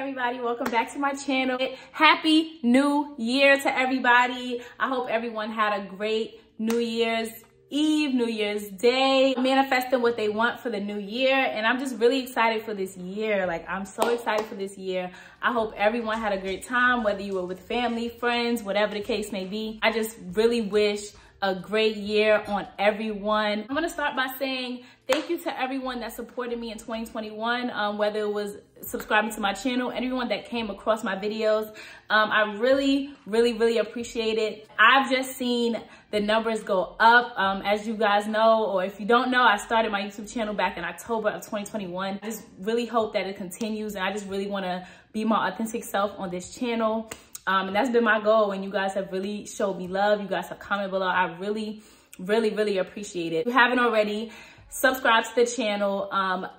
everybody, welcome back to my channel. Happy New Year to everybody. I hope everyone had a great New Year's Eve, New Year's Day, manifesting what they want for the new year. And I'm just really excited for this year. Like, I'm so excited for this year. I hope everyone had a great time, whether you were with family, friends, whatever the case may be. I just really wish a great year on everyone. I'm gonna start by saying thank you to everyone that supported me in 2021, whether it was subscribing to my channel, everyone that came across my videos. I really appreciate it. I've just seen the numbers go up. As you guys know, or if you don't know, I started my YouTube channel back in October of 2021. I just really hope that it continues, and I just really wanna be my authentic self on this channel. And that's been my goal, and you guys have really showed me love. You guys have commented below. I really appreciate it. If you haven't already, subscribe to the channel.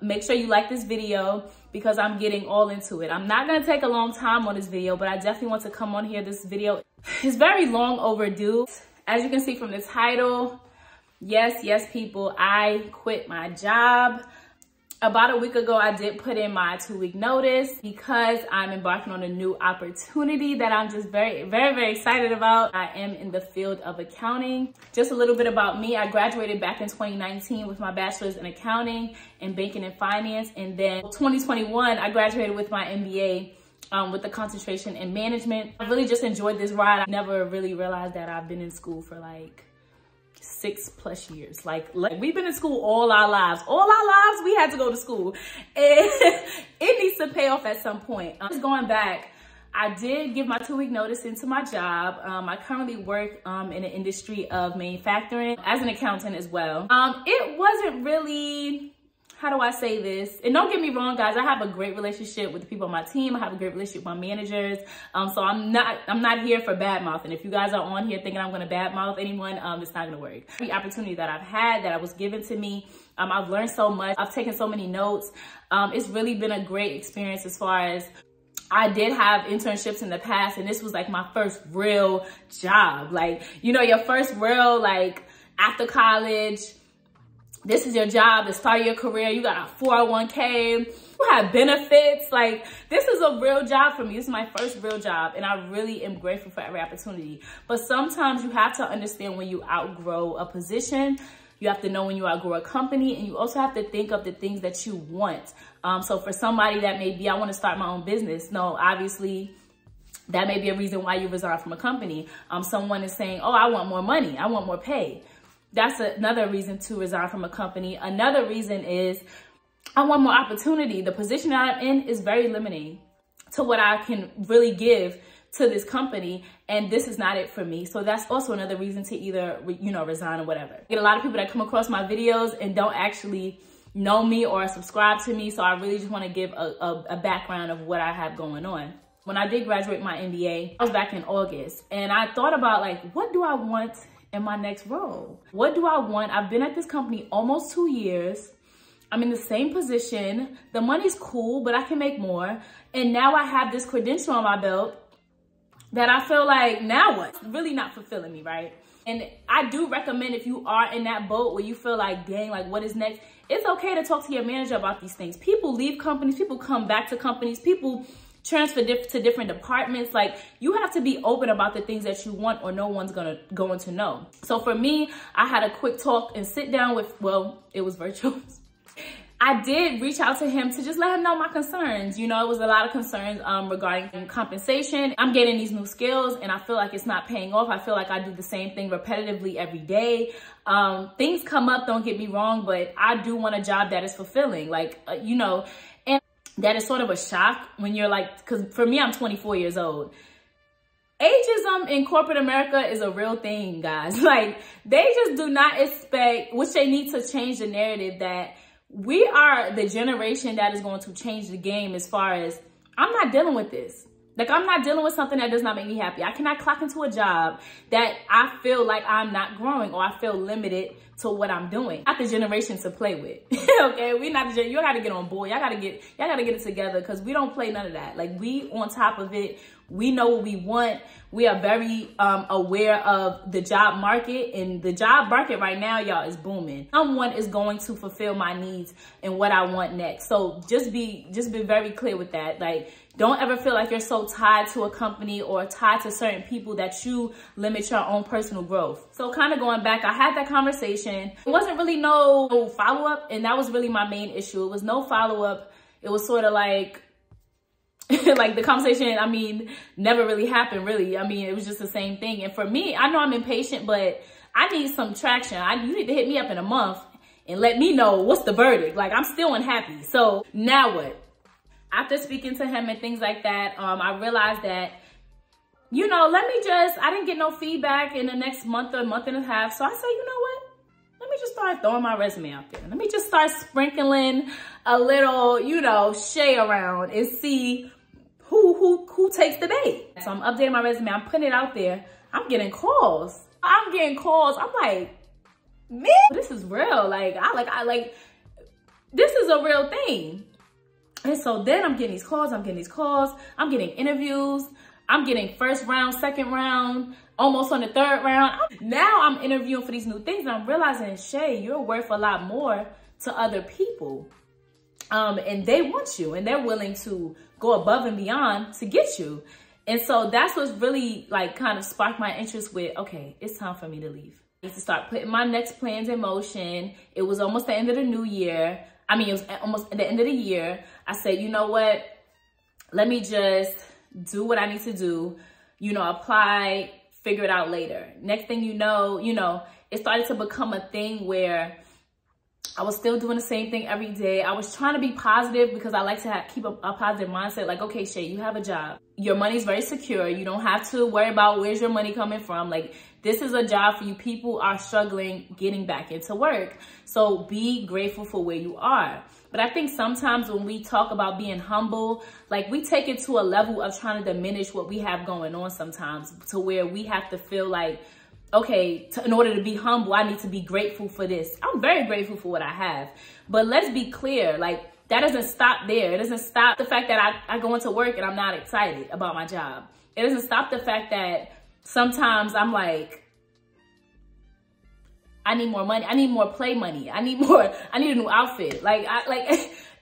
Make sure you like this video because I'm getting all into it. I'm not gonna take a long time on this video, but I definitely want to come on here. This video is very long overdue. As you can see from the title, yes people, I quit my job. About a week ago, I did put in my 2-week notice because I'm embarking on a new opportunity that I'm just very excited about. I am in the field of accounting. Just a little bit about me. I graduated back in 2019 with my bachelor's in accounting and banking and finance. And then 2021, I graduated with my MBA with the concentration in management. I really just enjoyed this ride. I never really realized that I've been in school for like 6+ years. Like we've been in school all our lives. We had to go to school, and it needs to pay off at some point. Just going back, I did give my 2-week notice into my job. I currently work in the industry of manufacturing as an accountant as well. It wasn't really, how do I say this? And don't get me wrong, guys, I have a great relationship with the people on my team. I have a great relationship with my managers. So I'm not here for bad mouthing. If you guys are on here thinking I'm gonna bad mouth anyone, it's not gonna work. The opportunity that I've had, that was given to me, I've learned so much. I've taken so many notes. It's really been a great experience as far as I did have internships in the past, and this was like my first real job. Like, you know, your first real, like, after college, this is your job, the start of your career. You got a 401k, you have benefits. Like, this is a real job for me. This is my first real job, and I really am grateful for every opportunity. But sometimes you have to understand when you outgrow a position. You have to know when you outgrow a company, and you also have to think of the things that you want. So for somebody that may be, I want to start my own business. No, obviously, that may be a reason why you resign from a company. Someone is saying, oh, I want more money, I want more pay. That's another reason to resign from a company. Another reason is I want more opportunity. The position that I'm in is very limiting to what I can really give to this company, and this is not it for me. So that's also another reason to either, you know, resign or whatever. I get a lot of people that come across my videos and don't actually know me or subscribe to me. So I really just want to give a background of what I have going on. When I did graduate my MBA, I was back in August, and I thought about, like, what do I want in my next role? What do I want? I've been at this company almost 2 years. I'm in the same position. The money's cool, but I can make more. And now I have this credential on my belt that I feel like, now what? It's really not fulfilling me, right? And I do recommend, if you are in that boat where you feel like, dang, like, what is next? It's okay to talk to your manager about these things. People leave companies, people come back to companies, people transfer to different departments. Like, you have to be open about the things that you want, or no one's going to know. So for me, I had a quick talk and sit down with, well, it was virtual. I did reach out to him to just let him know my concerns. You know, it was a lot of concerns regarding compensation. I'm getting these new skills, and I feel like it's not paying off. I feel like I do the same thing repetitively every day. Things come up, don't get me wrong, but I do want a job that is fulfilling. Like, you know, and that is sort of a shock when you're like, because for me, I'm 24 years old. Ageism in corporate America is a real thing, guys. Like, they just do not expect, which they need to change the narrative, that we are the generation that is going to change the game as far as, I'm not dealing with this. Like, I'm not dealing with something that does not make me happy. I cannot clock into a job that I feel like I'm not growing, or I feel limited to what I'm doing. Not the generation to play with. Okay, we not the, you gotta get on board. Y'all gotta get it together, because we don't play none of that. Like, we on top of it. We know what we want. We are very aware of the job market, and the job market right now, y'all, is booming. Someone is going to fulfill my needs and what I want next. So just be very clear with that. Like, don't ever feel like you're so tied to a company or tied to certain people that you limit your own personal growth. So kind of going back, I had that conversation. It wasn't really no follow-up, and that was really my main issue. It was no follow-up. It was sort of like, like the conversation, I mean, never really happened, really. I mean, it was just the same thing. And for me, I know I'm impatient, but I need some traction. You need to hit me up in a month and let me know what's the verdict. Like, I'm still unhappy. So now what? After speaking to him and things like that, I realized that, you know, I didn't get no feedback in the next month or month and a half. So I said, you know what? Let me just start throwing my resume out there. Let me just start sprinkling a little, you know, shade around and see who takes the bait. So I'm updating my resume. I'm putting it out there. I'm getting calls. I'm like, man, this is real. Like, this is a real thing. And so then I'm getting these calls. I'm getting interviews. I'm getting first round, second round, almost on the third round. Now I'm interviewing for these new things, and I'm realizing, Shay, you're worth a lot more to other people. And they want you, and they're willing to go above and beyond to get you. And so that's what's really like kind of sparked my interest with, okay, it's time for me to leave. I need to start putting my next plans in motion. It was almost the end of the new year. I mean, it was almost the end of the year. I said, you know what? Let me just do what I need to do, you know, apply, figure it out later. Next thing you know, it started to become a thing where I was still doing the same thing every day. I was trying to be positive because I like to keep a positive mindset. Like, okay, Shay, you have a job. Your money's very secure. You don't have to worry about where's your money coming from. Like, this is a job for you. People are struggling getting back into work. So be grateful for where you are. But I think sometimes when we talk about being humble, like, we take it to a level of trying to diminish what we have going on sometimes, to where we have to feel like, okay, in order to be humble, I need to be grateful for this. I'm very grateful for what I have. But let's be clear, like, that doesn't stop there. It doesn't stop the fact that I go into work and I'm not excited about my job. It doesn't stop the fact that sometimes I'm like, I need more money. I need more play money. I need a new outfit. Like,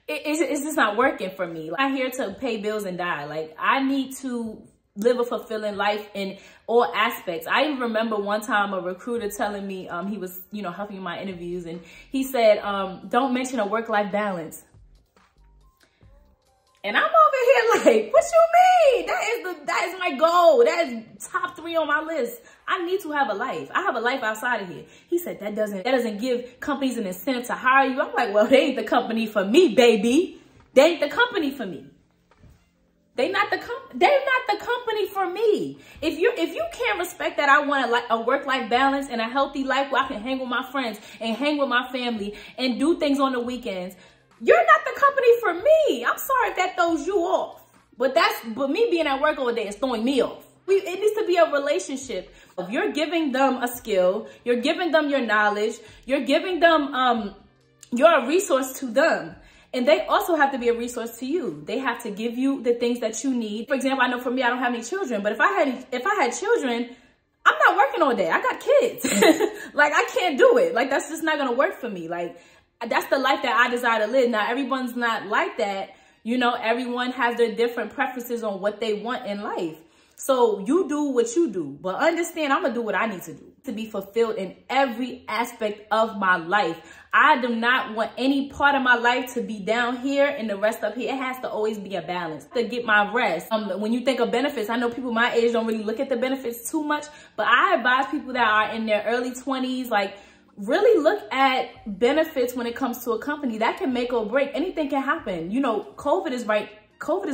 it's just not working for me. Like, I'm here to pay bills and die. Like, I need to live a fulfilling life in all aspects. I even remember one time a recruiter telling me, he was, you know, helping my interviews, and he said, don't mention a work-life balance. And I'm over here like, what you mean? That is my goal. That is top 3 on my list. I need to have a life. I have a life outside of here. He said that doesn't give companies an incentive to hire you. I'm like, well, they ain't the company for me, baby. They ain't the company for me. They're not the company for me. If you can't respect that I want a work-life balance and a healthy life where I can hang with my friends and hang with my family and do things on the weekends, you're not the company for me. I'm sorry if that throws you off. But me being at work all day is throwing me off. It needs to be a relationship. If you're giving them a skill, you're giving them your knowledge, you're giving them, you're a resource to them. And they also have to be a resource to you. They have to give you the things that you need. For example, I know for me, I don't have any children, but if I had children, I'm not working all day. I got kids. Like, I can't do it. Like, that's just not gonna work for me. Like, that's the life that I desire to live. Now, everyone's not like that. You know, everyone has their different preferences on what they want in life. So you do what you do, but understand I'm gonna do what I need to do to be fulfilled in every aspect of my life. I do not want any part of my life to be down here and the rest up here. It has to always be a balance to get my rest. When you think of benefits, I know people my age don't really look at the benefits too much, but I advise people that are in their early 20s, like, really look at benefits when it comes to a company. That can make or break. Anything can happen. You know, COVID is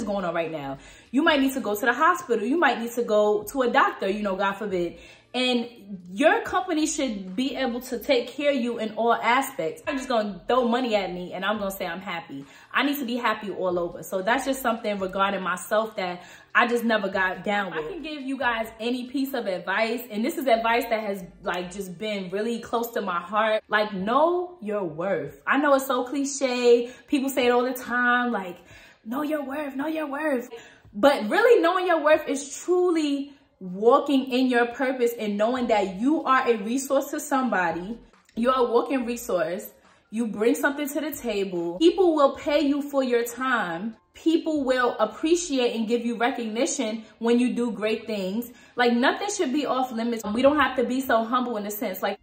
going on right now. You might need to go to the hospital. You might need to go to a doctor, you know, God forbid. And your company should be able to take care of you in all aspects. I'm just going to throw money at me and I'm going to say I'm happy. I need to be happy all over. So that's just something regarding myself that I just never got down with. I can give you guys any piece of advice. And this is advice that has like just been really close to my heart. Like, know your worth. I know it's so cliche. People say it all the time. Like, know your worth, know your worth. But really knowing your worth is truly walking in your purpose and knowing that you are a resource to somebody. You're a walking resource. You bring something to the table. People will pay you for your time. People will appreciate and give you recognition when you do great things. Like, nothing should be off limits. We don't have to be so humble in a sense. Like,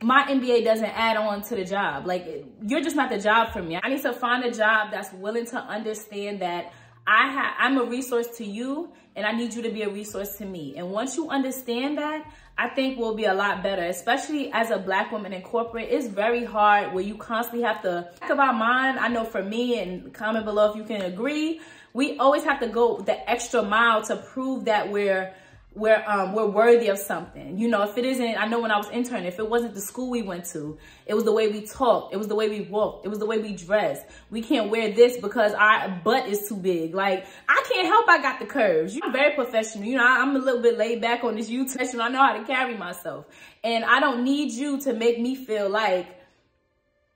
my MBA doesn't add on to the job. Like, you're just not the job for me. I need to find a job that's willing to understand that I'm a resource to you and I need you to be a resource to me. And once you understand that, I think we'll be a lot better, especially as a Black woman in corporate. It's very hard where you constantly have to think about mine. I know for me, and comment below if you can agree, we always have to go the extra mile to prove that we're worthy of something. You know, if it isn't, I know when I was interning, if it wasn't the school we went to, it was the way we talked, it was the way we walked, it was the way we dressed. We can't wear this because our butt is too big. Like, I can't help I got the curves. I'm very professional. You know, I'm a little bit laid back on this YouTube. I know how to carry myself. And I don't need you to make me feel like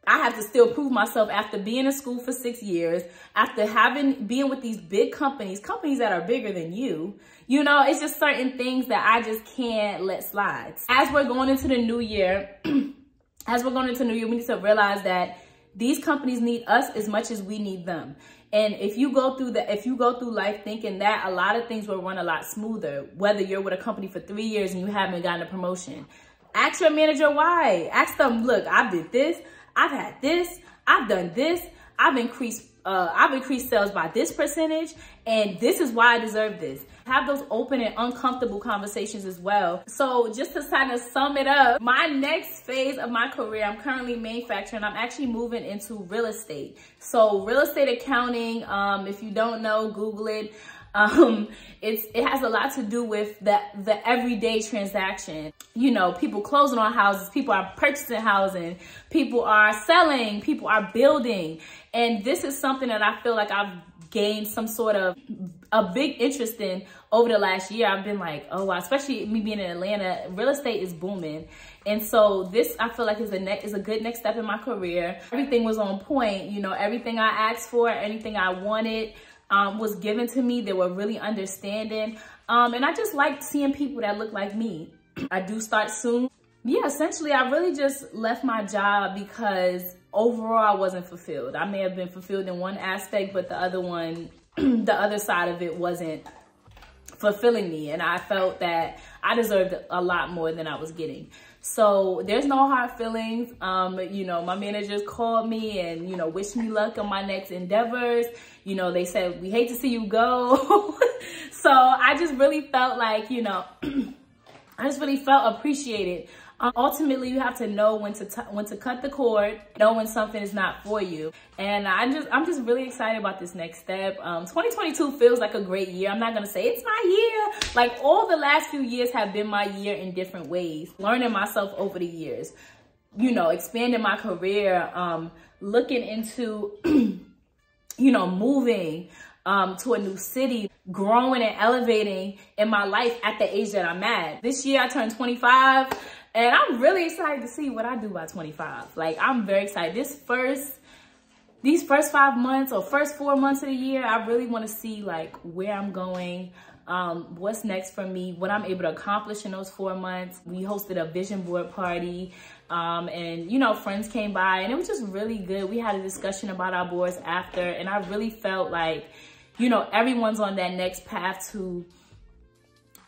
I have to still prove myself after being in school for 6 years, after being with these big companies that are bigger than you. You know, it's just certain things that I just can't let slide. As we're going into the new year, we need to realize that these companies need us as much as we need them. And if you go through life thinking that, a lot of things will run a lot smoother, whether you're with a company for 3 years and you haven't gotten a promotion. Ask your manager why. Ask them, look, I did this, I've had this, I've done this, I've increased sales by this percentage, and this is why I deserve this. Have those open and uncomfortable conversations as well. So just to kind of sum it up, my next phase of my career, I'm currently manufacturing. I'm actually moving into real estate. So real estate accounting, if you don't know, Google it. It has a lot to do with the everyday transaction. You know, people closing on houses, people are purchasing housing, people are selling, people are building. And this is something that I feel like I've gained some sort of a big interest in over the last year. I've been like, oh wow, especially me being in Atlanta, real estate is booming. And so this, I feel like is a good next step in my career. Everything was on point. You know, everything I asked for, anything I wanted, was given to me. They were really understanding. And I just like seeing people that look like me. I do start soon. Yeah, essentially, I really just left my job because overall I wasn't fulfilled. I may have been fulfilled in one aspect, but the other one, the other side of it wasn't fulfilling me. And I felt that I deserved a lot more than I was getting. So there's no hard feelings. You know, my managers called me and, you know, wished me luck on my next endeavors. You know, they said, we hate to see you go. So I just really felt like, you know, I just really felt appreciated. Ultimately, you have to know when to cut the cord, know when something is not for you. And I'm just really excited about this next step. 2022 feels like a great year. I'm not gonna say it's my year. Like, all the last few years have been my year in different ways. Learning myself over the years, you know, expanding my career, looking into, you know, moving to a new city, growing and elevating in my life at the age that I'm at. This year I turned 25. And I'm really excited to see what I do by 25. Like, I'm very excited. These first 5 months or first 4 months of the year, I really want to see like where I'm going, what's next for me, what I'm able to accomplish in those 4 months. We hosted a vision board party, and, you know, friends came by and it was just really good. We had a discussion about our boards after, and I really felt like, you know, everyone's on that next path to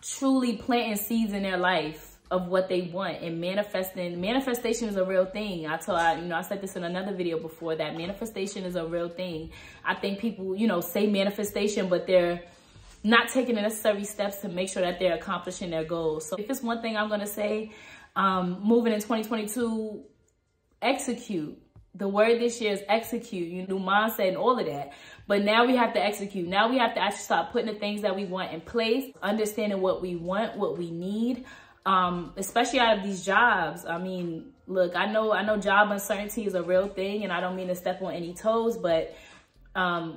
truly planting seeds in their life of what they want and manifesting. Manifestation is a real thing. I said this in another video before, that manifestation is a real thing. I think people, you know, say manifestation, but they're not taking the necessary steps to make sure that they're accomplishing their goals. So if it's one thing I'm gonna say, moving in 2022, execute. The word this year is execute. You know, mindset and all of that. But now we have to execute. Now we have to actually start putting the things that we want in place, understanding what we want, what we need. Especially out of these jobs. I mean, look, I know job uncertainty is a real thing, and I don't mean to step on any toes, but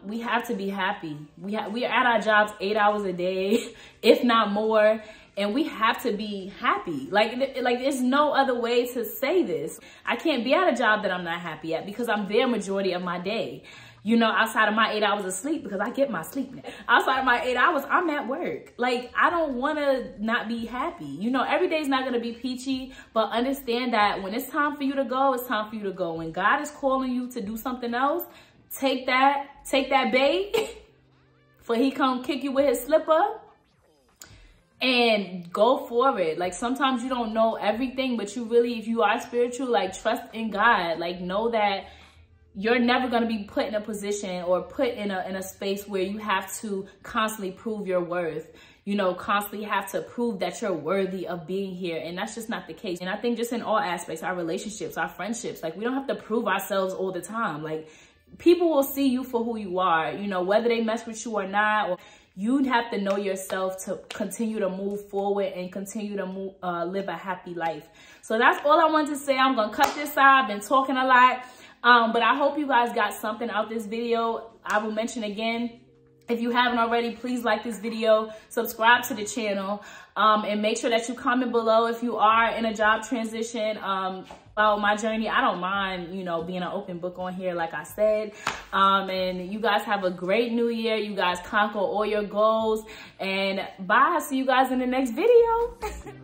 we have to be happy. We are at our jobs 8 hours a day, if not more, and we have to be happy. Like there's no other way to say this. I can't be at a job that I'm not happy at because I'm there majority of my day. You know, outside of my 8 hours of sleep, because I get my sleep now. Outside of my 8 hours, I'm at work. Like, I don't want to not be happy. You know, every day's not going to be peachy, but understand that when it's time for you to go, it's time for you to go. When God is calling you to do something else, take that bait, for he come kick you with his slipper, and go for it. Like, sometimes you don't know everything, but you really, if you are spiritual, like, trust in God. Like, know that you're never going to be put in a position or put in a space where you have to constantly prove your worth, you know, constantly have to prove that you're worthy of being here. And that's just not the case. And I think just in all aspects, our relationships, our friendships, like, we don't have to prove ourselves all the time. Like, people will see you for who you are, you know, whether they mess with you or not. Or you'd have to know yourself to continue to move forward and continue to live a happy life. So that's all I wanted to say. I'm going to cut this out. I've been talking a lot. But I hope you guys got something out this video. I will mention again, if you haven't already, please like this video, subscribe to the channel, and make sure that you comment below if you are in a job transition. About my journey, I don't mind, you know, being an open book on here, like I said. And you guys have a great new year. You guys conquer all your goals. And bye. See you guys in the next video.